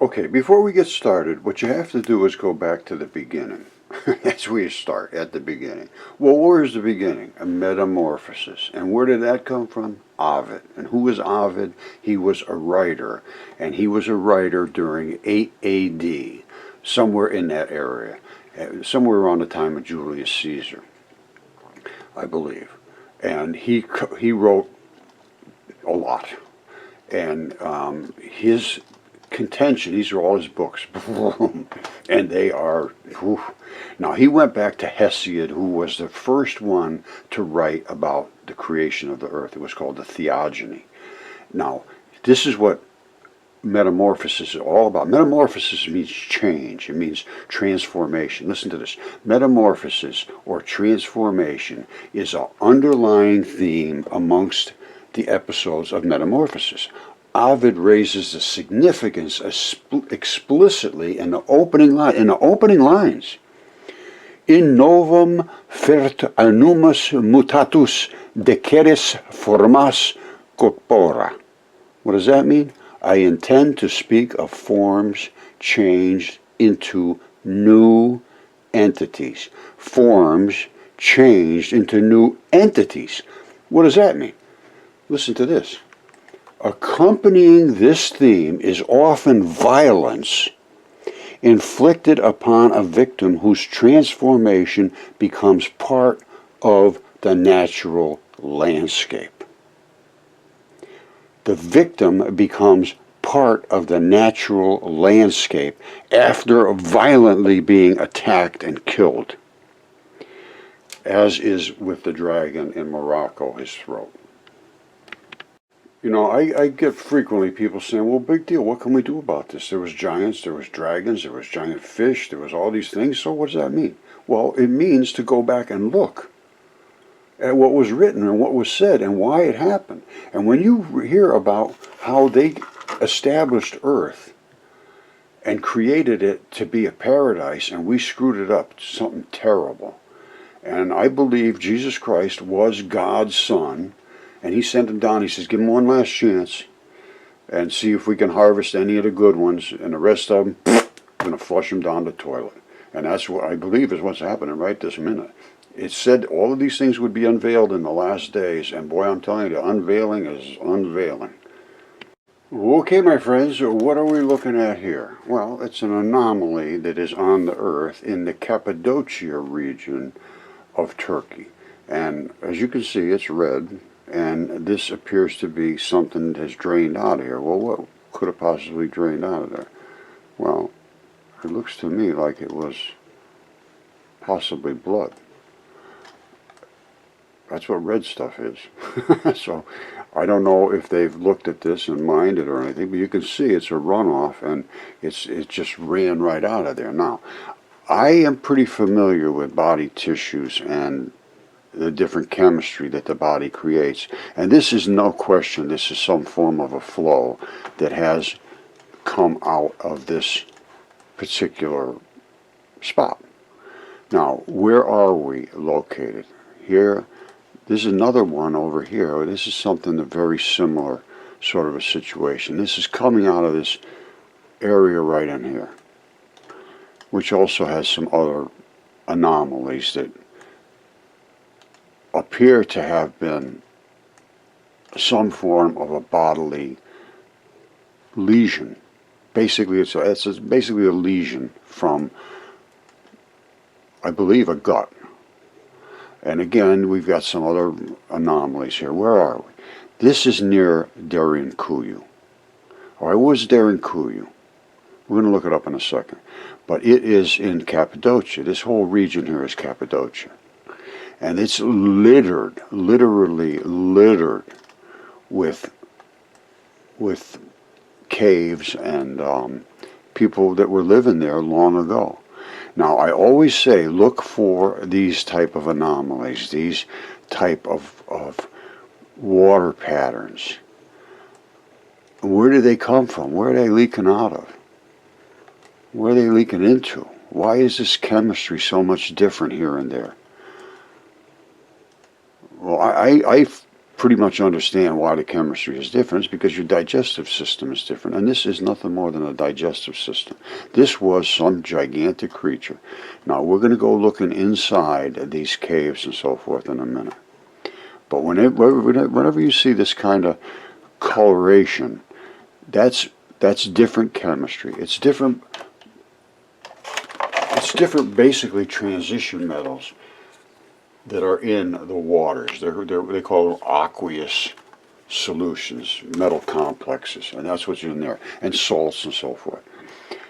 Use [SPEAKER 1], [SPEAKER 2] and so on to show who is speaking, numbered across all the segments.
[SPEAKER 1] Okay, before we get started, what you have to do is go back to the beginning. That's where you start, at the beginning. Well, where's the beginning? A metamorphosis. And where did that come from? Ovid. And who was Ovid? He was a writer. And he was a writer during 8 AD, somewhere in that area, somewhere around the time of Julius Caesar, I believe. And he wrote a lot. And his contention, these are all his books, and they are, whew. Now he went back to Hesiod, who was the first one to write about the creation of the earth. It was called the Theogony. Now, this is what metamorphosis is all about. Metamorphosis means change. It means transformation. Listen to this. Metamorphosis, or transformation, is an underlying theme amongst the episodes of Metamorphosis. Ovid raises the significance explicitly in the opening lines. In novum fert animus mutatus dicere formas corpora. What does that mean? I intend to speak of forms changed into new entities. Forms changed into new entities. What does that mean? Listen to this. Accompanying this theme is often violence inflicted upon a victim whose transformation becomes part of the natural landscape. The victim becomes part of the natural landscape after violently being attacked and killed, as is with the dragon in Morocco, his throat. You know, I get frequently people saying, well, big deal, what can we do about this? There was giants, there was dragons, there was giant fish, there was all these things, so what does that mean? Well, it means to go back and look at what was written and what was said and why it happened. And when you hear about how they established Earth and created it to be a paradise and we screwed it up, something terrible. And I believe Jesus Christ was God's Son. And he sent him down. He says, give him one last chance and see if we can harvest any of the good ones. And the rest of them, we're going to flush them down the toilet. And that's what I believe is what's happening right this minute. It said all of these things would be unveiled in the last days. And boy, I'm telling you, the unveiling is unveiling. Okay, my friends, what are we looking at here? Well, it's an anomaly that is on the Earth in the Cappadocia region of Turkey. And as you can see, it's red. And this appears to be something that has drained out of here. Well, what could have possibly drained out of there? Well, it looks to me like it was possibly blood. That's what red stuff is. So I don't know if they've looked at this and mined it or anything, but you can see it's a runoff and it just ran right out of there. Now, I am pretty familiar with body tissues and the different chemistry that the body creates. And this is no question, this is some form of a flow that has come out of this particular spot. Now, where are we located? Here, there's another one over here. This is something very similar sort of a situation. This is coming out of this area right in here, which also has some other anomalies that appear to have been some form of a bodily lesion. Basically, it's basically a lesion from, I believe, a gut. And again, we've got some other anomalies here. Where are we? This is near Derinkuyu. Or it was Derinkuyu. We're going to look it up in a second. But it is in Cappadocia. This whole region here is Cappadocia. And it's littered, literally littered with caves and people that were living there long ago. Now, I always say, look for these type of anomalies, these type of water patterns. Where do they come from? Where are they leaking out of? Where are they leaking into? Why is this chemistry so much different here and there? Well, I pretty much understand why the chemistry is different. It's because your digestive system is different. And this is nothing more than a digestive system. This was some gigantic creature. Now, we're going to go looking inside these caves and so forth in a minute. But whenever you see this kind of coloration, that's different chemistry. It's different basically transition metals that are in the waters. They call them aqueous solutions, metal complexes, and that's what's in there, and salts and so forth.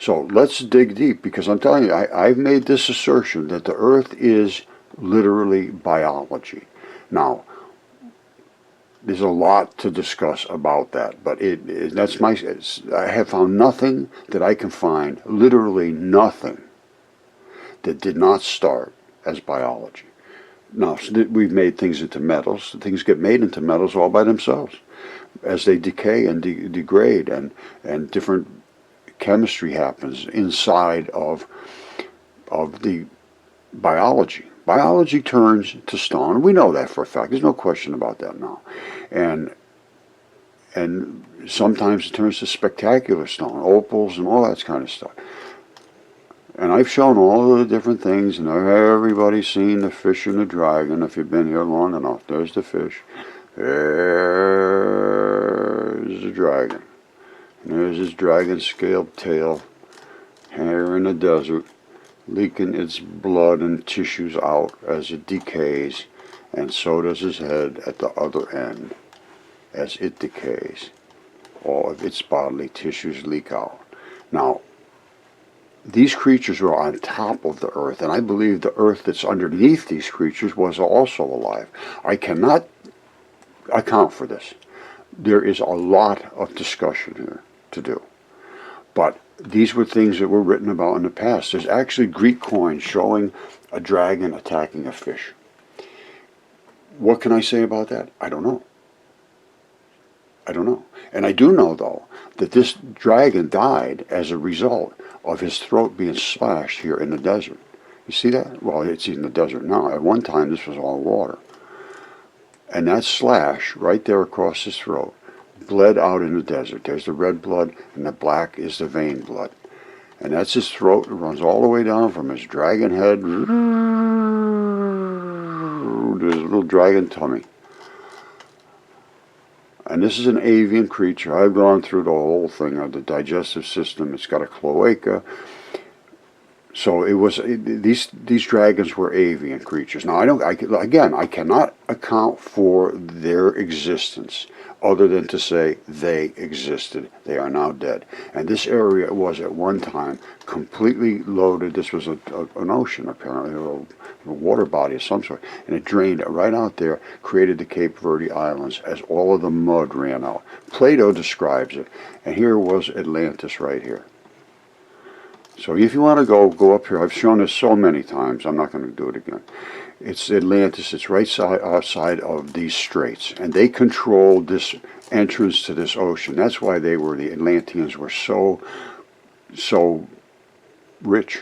[SPEAKER 1] So let's dig deep, because I'm telling you, I've made this assertion that the Earth is literally biology. Now, there's a lot to discuss about that, but I have found nothing that I can find, literally nothing, that did not start as biology. Now, we've made things into metals. Things get made into metals all by themselves as they decay and degrade, and different chemistry happens inside of the biology. Biology turns to stone. We know that for a fact. There's no question about that now. And sometimes it turns to spectacular stone, opals and all that kind of stuff. And I've shown all of the different things, and everybody's seen the fish and the dragon if you've been here long enough. There's the fish. There's the dragon. And there's his dragon-scaled tail here in the desert, leaking its blood and tissues out as it decays, and so does his head at the other end as it decays. All of its bodily tissues leak out. Now, these creatures were on top of the Earth, and I believe the Earth that's underneath these creatures was also alive. I cannot account for this. There is a lot of discussion here to do. But these were things that were written about in the past. There's actually Greek coins showing a dragon attacking a fish. What can I say about that? I don't know. I don't know. And I do know, though, that this dragon died as a result of his throat being slashed here in the desert. You see that? Well, it's in the desert now. At one time, this was all water. And that slash right there across his throat bled out in the desert. There's the red blood, and the black is the vein blood. And that's his throat. It runs all the way down from his dragon head to his little dragon tummy. And this is an avian creature. I've gone through the whole thing of the digestive system. It's got a cloaca. So these dragons were avian creatures. Now I cannot account for their existence other than to say they existed. They are now dead. And this area was at one time completely loaded. This was an ocean, apparently, a water body of some sort, and it drained right out there, created the Cape Verde Islands as all of the mud ran out. Plato describes it, and here was Atlantis right here. So if you want to go up here, I've shown this so many times, I'm not going to do it again. It's Atlantis. It's right outside of these straits, and they controlled this entrance to this ocean. That's why the Atlanteans were so rich.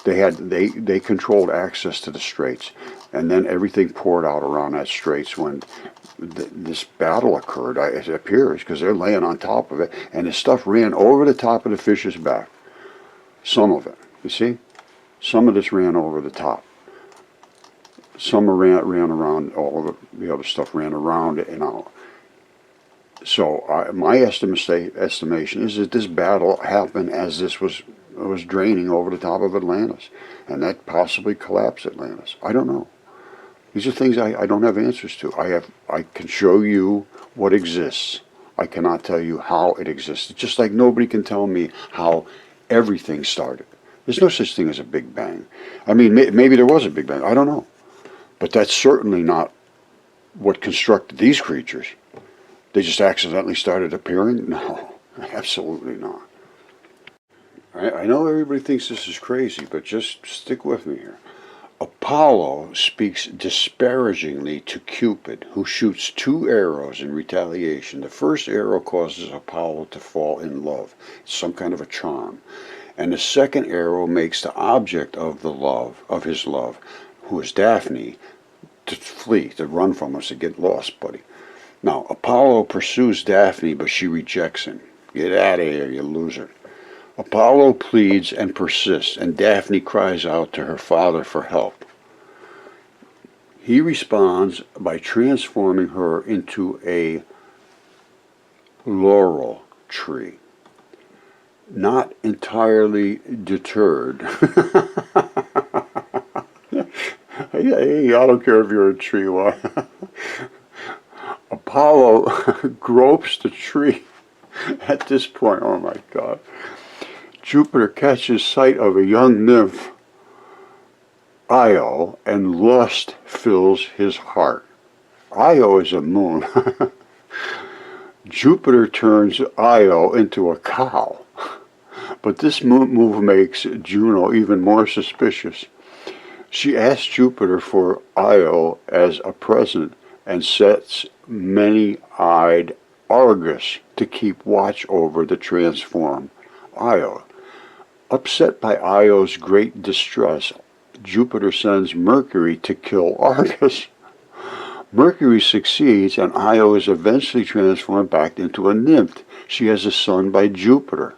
[SPEAKER 1] They controlled access to the straits, and then everything poured out around that straits when this battle occurred. It appears because they're laying on top of it, and the stuff ran over the top of the fish's back. Some of it, you see, some of this ran over the top. Some ran around, all of the other stuff ran around it and out. So my estimation is that this battle happened as this was draining over the top of Atlantis, and that possibly collapsed Atlantis. I don't know. These are things I don't have answers to. I can show you what exists. I cannot tell you how it exists. Just like nobody can tell me how everything started. There's no such thing as a Big Bang. I mean, maybe there was a Big Bang. I don't know. But that's certainly not what constructed these creatures. They just accidentally started appearing? No, absolutely not. I know everybody thinks this is crazy, but just stick with me here. Apollo speaks disparagingly to Cupid, who shoots 2 arrows in retaliation. The first arrow causes Apollo to fall in love. It's some kind of a charm. And the second arrow makes the object of his love, who is Daphne, to flee, to run from us, to get lost, buddy. Now, Apollo pursues Daphne, but she rejects him. Get out of here, you loser. Apollo pleads and persists, and Daphne cries out to her father for help. He responds by transforming her into a laurel tree. Not entirely deterred. Hey, I don't care if you're a tree. Apollo gropes the tree. At this point, oh my God, Jupiter catches sight of a young nymph, Io, and lust fills his heart. Io is a moon. Jupiter turns Io into a cow. But this move makes Juno even more suspicious. She asks Jupiter for Io as a present and sets many-eyed Argus to keep watch over the transformed Io. Upset by Io's great distress, Jupiter sends Mercury to kill Argus. Mercury succeeds, and Io is eventually transformed back into a nymph. She has a son by Jupiter,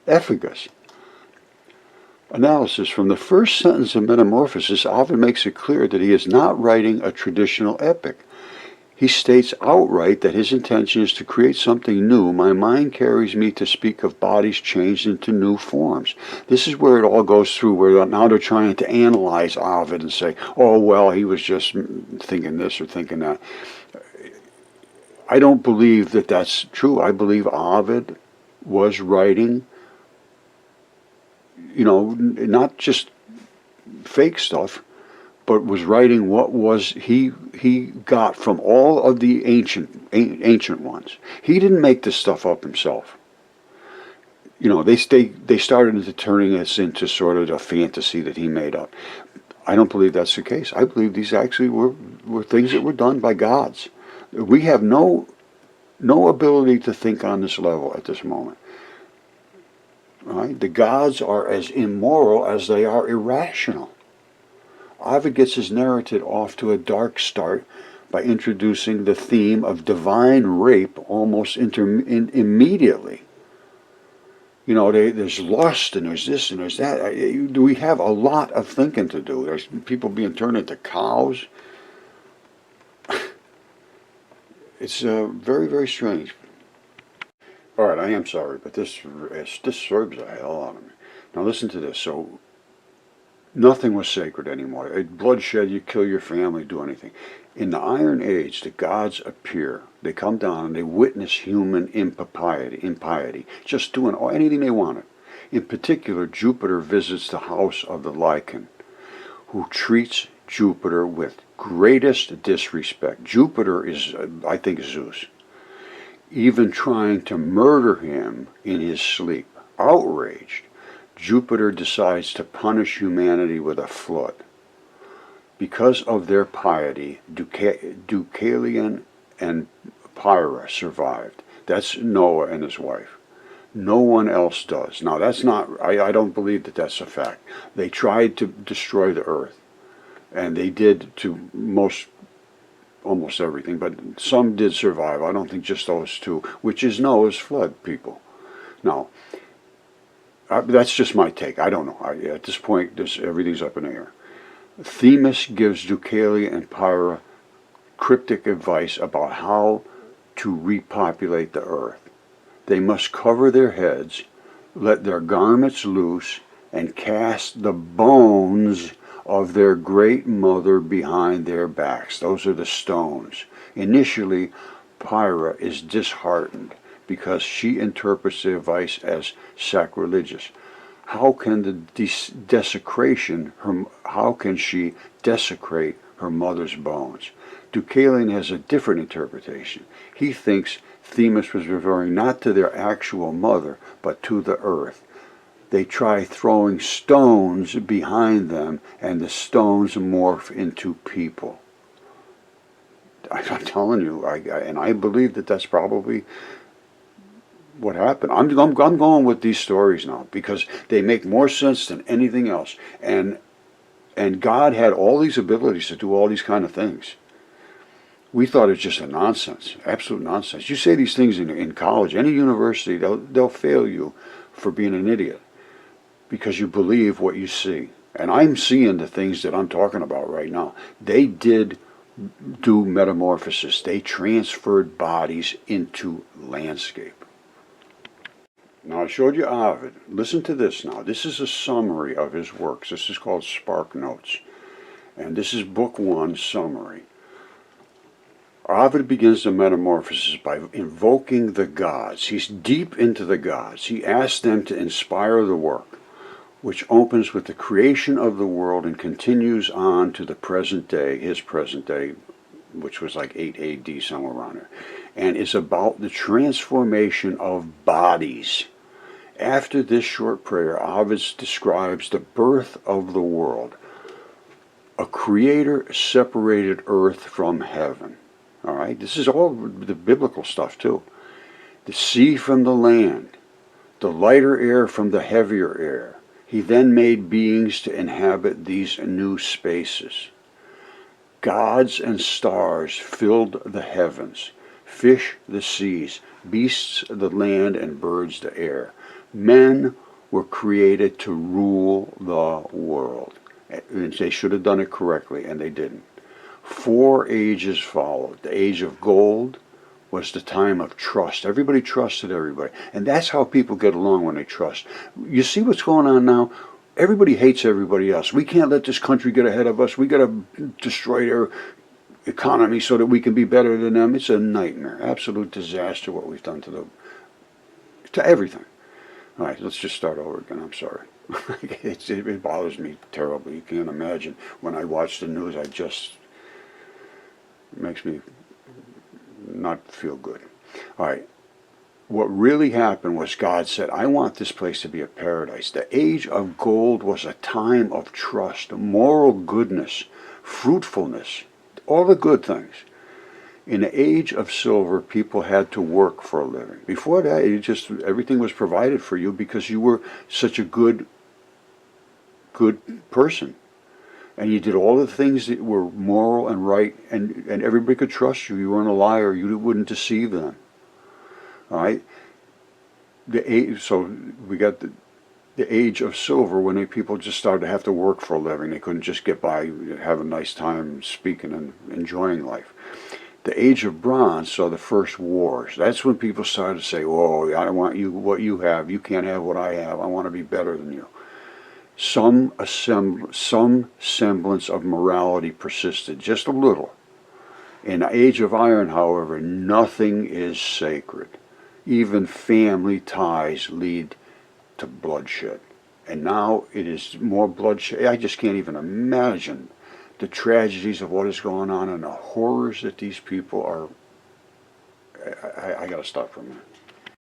[SPEAKER 1] Ephegus. Analysis. From the first sentence of Metamorphosis, Ovid makes it clear that he is not writing a traditional epic. He states outright that his intention is to create something new. My mind carries me to speak of bodies changed into new forms. This is where it all goes through, where now they're trying to analyze Ovid and say, oh, well, he was just thinking this or thinking that. I don't believe that that's true. I believe Ovid was writing, not just fake stuff, but was writing what was he got from all of the ancient ones. He didn't make this stuff up himself. They started into turning this into sort of a fantasy that he made up. I don't believe that's the case. I believe these actually were things that were done by gods. We have no ability to think on this level at this moment. Right? The gods are as immoral as they are irrational. Ovid gets his narrative off to a dark start by introducing the theme of divine rape almost immediately. There's lust and there's this and there's that. We have a lot of thinking to do. There's people being turned into cows. It's very, very strange. All right, I am sorry, but this disturbs the hell out of me. Now listen to this. So, nothing was sacred anymore. Bloodshed, you kill your family, do anything. In the Iron Age, the gods appear. They come down and they witness human impiety, just doing anything they wanted. In particular, Jupiter visits the house of the Lycan, who treats Jupiter with greatest disrespect. Jupiter is, I think, Zeus, even trying to murder him in his sleep. Outraged, Jupiter decides to punish humanity with a flood. Because of their piety, Deucalion and Pyrrha survived. That's Noah and his wife. No one else does. Now that's not, I don't believe that that's a fact. They tried to destroy the earth, and they did to almost everything, but some did survive. I don't think just those two, which is Noah's flood, people. Now, that's just my take. I don't know. At this point, everything's up in the air. Themis gives Deucalion and Pyrrha cryptic advice about how to repopulate the earth. They must cover their heads, let their garments loose, and cast the bones of their great mother behind their backs. Those are the stones. Initially, Pyrrha is disheartened because she interprets the advice as sacrilegious. How can how can she desecrate her mother's bones? Deucalion has a different interpretation. He thinks Themis was referring not to their actual mother, but to the earth. They try throwing stones behind them, and the stones morph into people. I'm telling you, and I believe that that's probably what happened. I'm going with these stories now because they make more sense than anything else. And God had all these abilities to do all these kind of things. We thought it's just a nonsense, absolute nonsense. You say these things in college, any university, they'll fail you for being an idiot because you believe what you see. And I'm seeing the things that I'm talking about right now. They did do metamorphosis. They transferred bodies into landscape. Now I showed you Ovid. Listen to this now. This is a summary of his works. This is called Spark Notes. And this is book 1 summary. Ovid begins the Metamorphoses by invoking the gods. He's deep into the gods. He asks them to inspire the work, which opens with the creation of the world and continues on to the present day, his present day, which was like 8 AD, somewhere around there, and is about the transformation of bodies. After this short prayer, Ovid describes the birth of the world. A creator separated earth from heaven. All right, this is all the biblical stuff too. The sea from the land, the lighter air from the heavier air. He then made beings to inhabit these new spaces. Gods and stars filled the heavens, fish the seas, beasts the land, and birds the air. Men were created to rule the world. And they should have done it correctly, and they didn't. 4 ages followed. The age of gold was the time of trust. Everybody trusted everybody. And that's how people get along, when they trust. You see what's going on now? Everybody hates everybody else. We can't let this country get ahead of us. We got to destroy their economy so that we can be better than them. It's a nightmare. Absolute disaster what we've done to everything. All right, let's just start over again. I'm sorry. It bothers me terribly. You can't imagine. When I watch the news, it makes me not feel good. All right. What really happened was God said, I want this place to be a paradise. The age of gold was a time of trust, moral goodness, fruitfulness, all the good things. In the age of silver, people had to work for a living. Before that, everything was provided for you because you were such a good person. And you did all the things that were moral and right, and everybody could trust you. You weren't a liar. You wouldn't deceive them. All right? So we got the age of silver, when people just started to have to work for a living. They couldn't just get by, have a nice time speaking and enjoying life. The age of bronze saw the first wars. That's when people started to say, oh, I don't want what you have. You can't have what I have. I want to be better than you. Some semblance of morality persisted, just a little. In the age of iron, however, nothing is sacred. Even family ties lead to bloodshed. And now it is more bloodshed. I just can't even imagine the tragedies of what is going on and the horrors that these people are. I got to stop for a minute.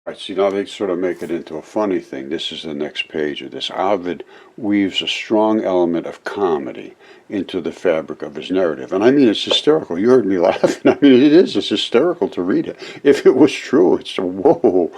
[SPEAKER 1] All right, see, now they sort of make it into a funny thing. This is the next page of this. Ovid weaves a strong element of comedy into the fabric of his narrative. And I mean, it's hysterical. You heard me laughing. I mean, it is. It's hysterical to read it. If it was true, it's a whoa.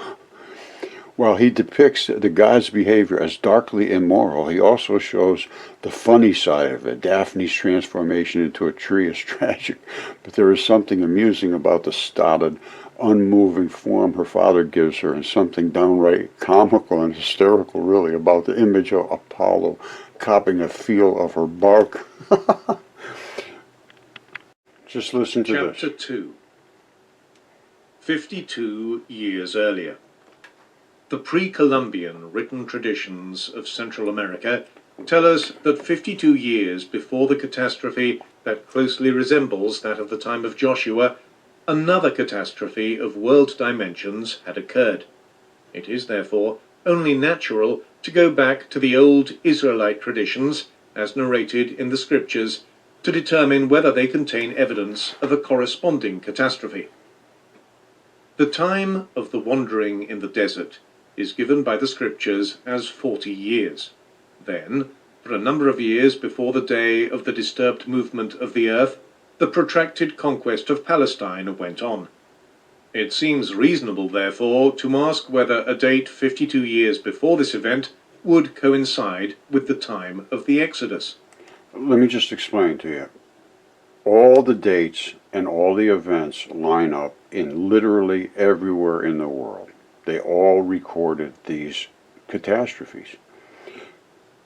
[SPEAKER 1] While he depicts the gods' behavior as darkly immoral, he also shows the funny side of it. Daphne's transformation into a tree is tragic, but there is something amusing about the stolid, unmoving form her father gives her, and something downright comical and hysterical, really, about the image of Apollo copying a feel of her bark. Just listen to this.
[SPEAKER 2] Chapter 2. 52 years earlier. The pre-Columbian written traditions of Central America tell us that 52 years before the catastrophe that closely resembles that of the time of Joshua, another catastrophe of world dimensions had occurred. It is, therefore, only natural to go back to the old Israelite traditions, as narrated in the scriptures, to determine whether they contain evidence of a corresponding catastrophe. The time of the wandering in the desert is given by the scriptures as 40 years. Then, for a number of years before the day of the disturbed movement of the earth, the protracted conquest of Palestine went on. It seems reasonable, therefore, to ask whether a date 52 years before this event would coincide with the time of the Exodus.
[SPEAKER 1] Let me just explain to you. All the dates and all the events line up in literally everywhere in the world. They all recorded these catastrophes.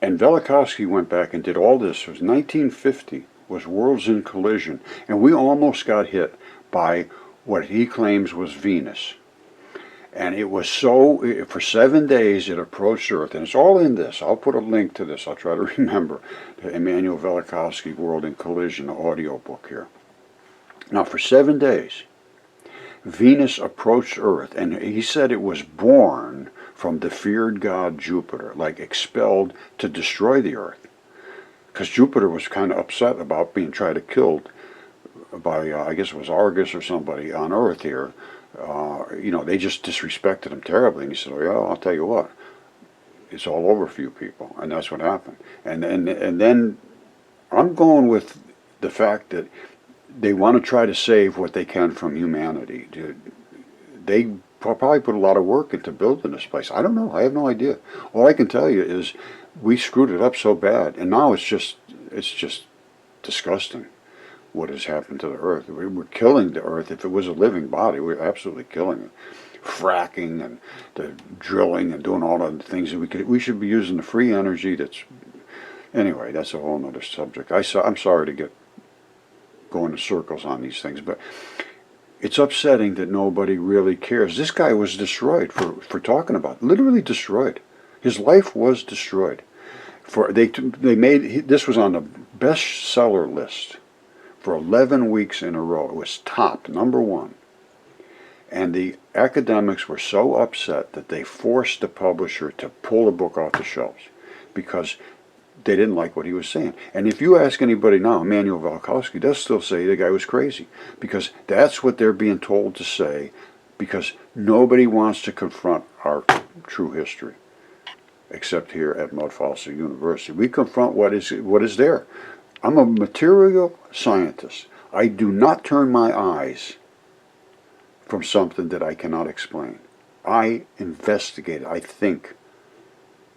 [SPEAKER 1] And Velikovsky went back and did all this. It was 1950, was Worlds in Collision, and we almost got hit by what he claims was Venus. And it was so, for 7 days it approached Earth, and it's all in this. I'll put a link to this. I'll try to remember the Immanuel Velikovsky World in Collision audio book here. Now, for 7 days, Venus approached Earth, and he said it was born from the feared god Jupiter, like expelled to destroy the Earth. Because Jupiter was kind of upset about being tried to killed by, I guess it was Argus or somebody on Earth here. They just disrespected him terribly. And he said, oh, yeah, I'll tell you what, it's all over for you people. And that's what happened. And then I'm going with the fact that they want to try to save what they can from humanity. They probably put a lot of work into building this place. I don't know. I have no idea. All I can tell you is we screwed it up so bad, and now it's just disgusting what has happened to the Earth. We're killing the Earth. If it was a living body, we're absolutely killing it. Fracking and the drilling and doing all the things that we should be using the free energy. Anyway. That's a whole other subject. I'm sorry to get going in circles on these things, but it's upsetting that nobody really cares. This guy was destroyed for talking about it. Literally destroyed. His life was destroyed. This was on the bestseller list for 11 weeks in a row. It was top, #1. And the academics were so upset that they forced the publisher to pull the book off the shelves because they didn't like what he was saying. And if you ask anybody now, Immanuel Velikovsky does still say the guy was crazy, because that's what they're being told to say, because nobody wants to confront our true history, except here at Mudfossil University. We confront what is there. I'm a material scientist. I do not turn my eyes from something that I cannot explain. I investigate. I think.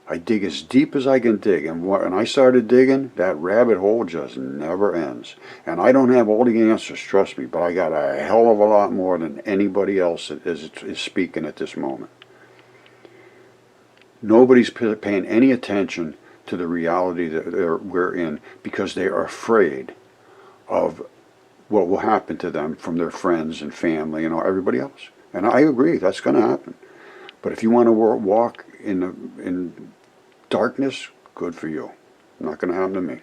[SPEAKER 1] I dig as deep as I can dig, and when I started digging, that rabbit hole just never ends. And I don't have all the answers, trust me, but I got a hell of a lot more than anybody else that is speaking at this moment. Nobody's paying any attention to the reality that we're in because they are afraid of what will happen to them from their friends and family and everybody else. And I agree, that's going to happen. But if you want to walk in darkness, good for you. Not going to happen to me.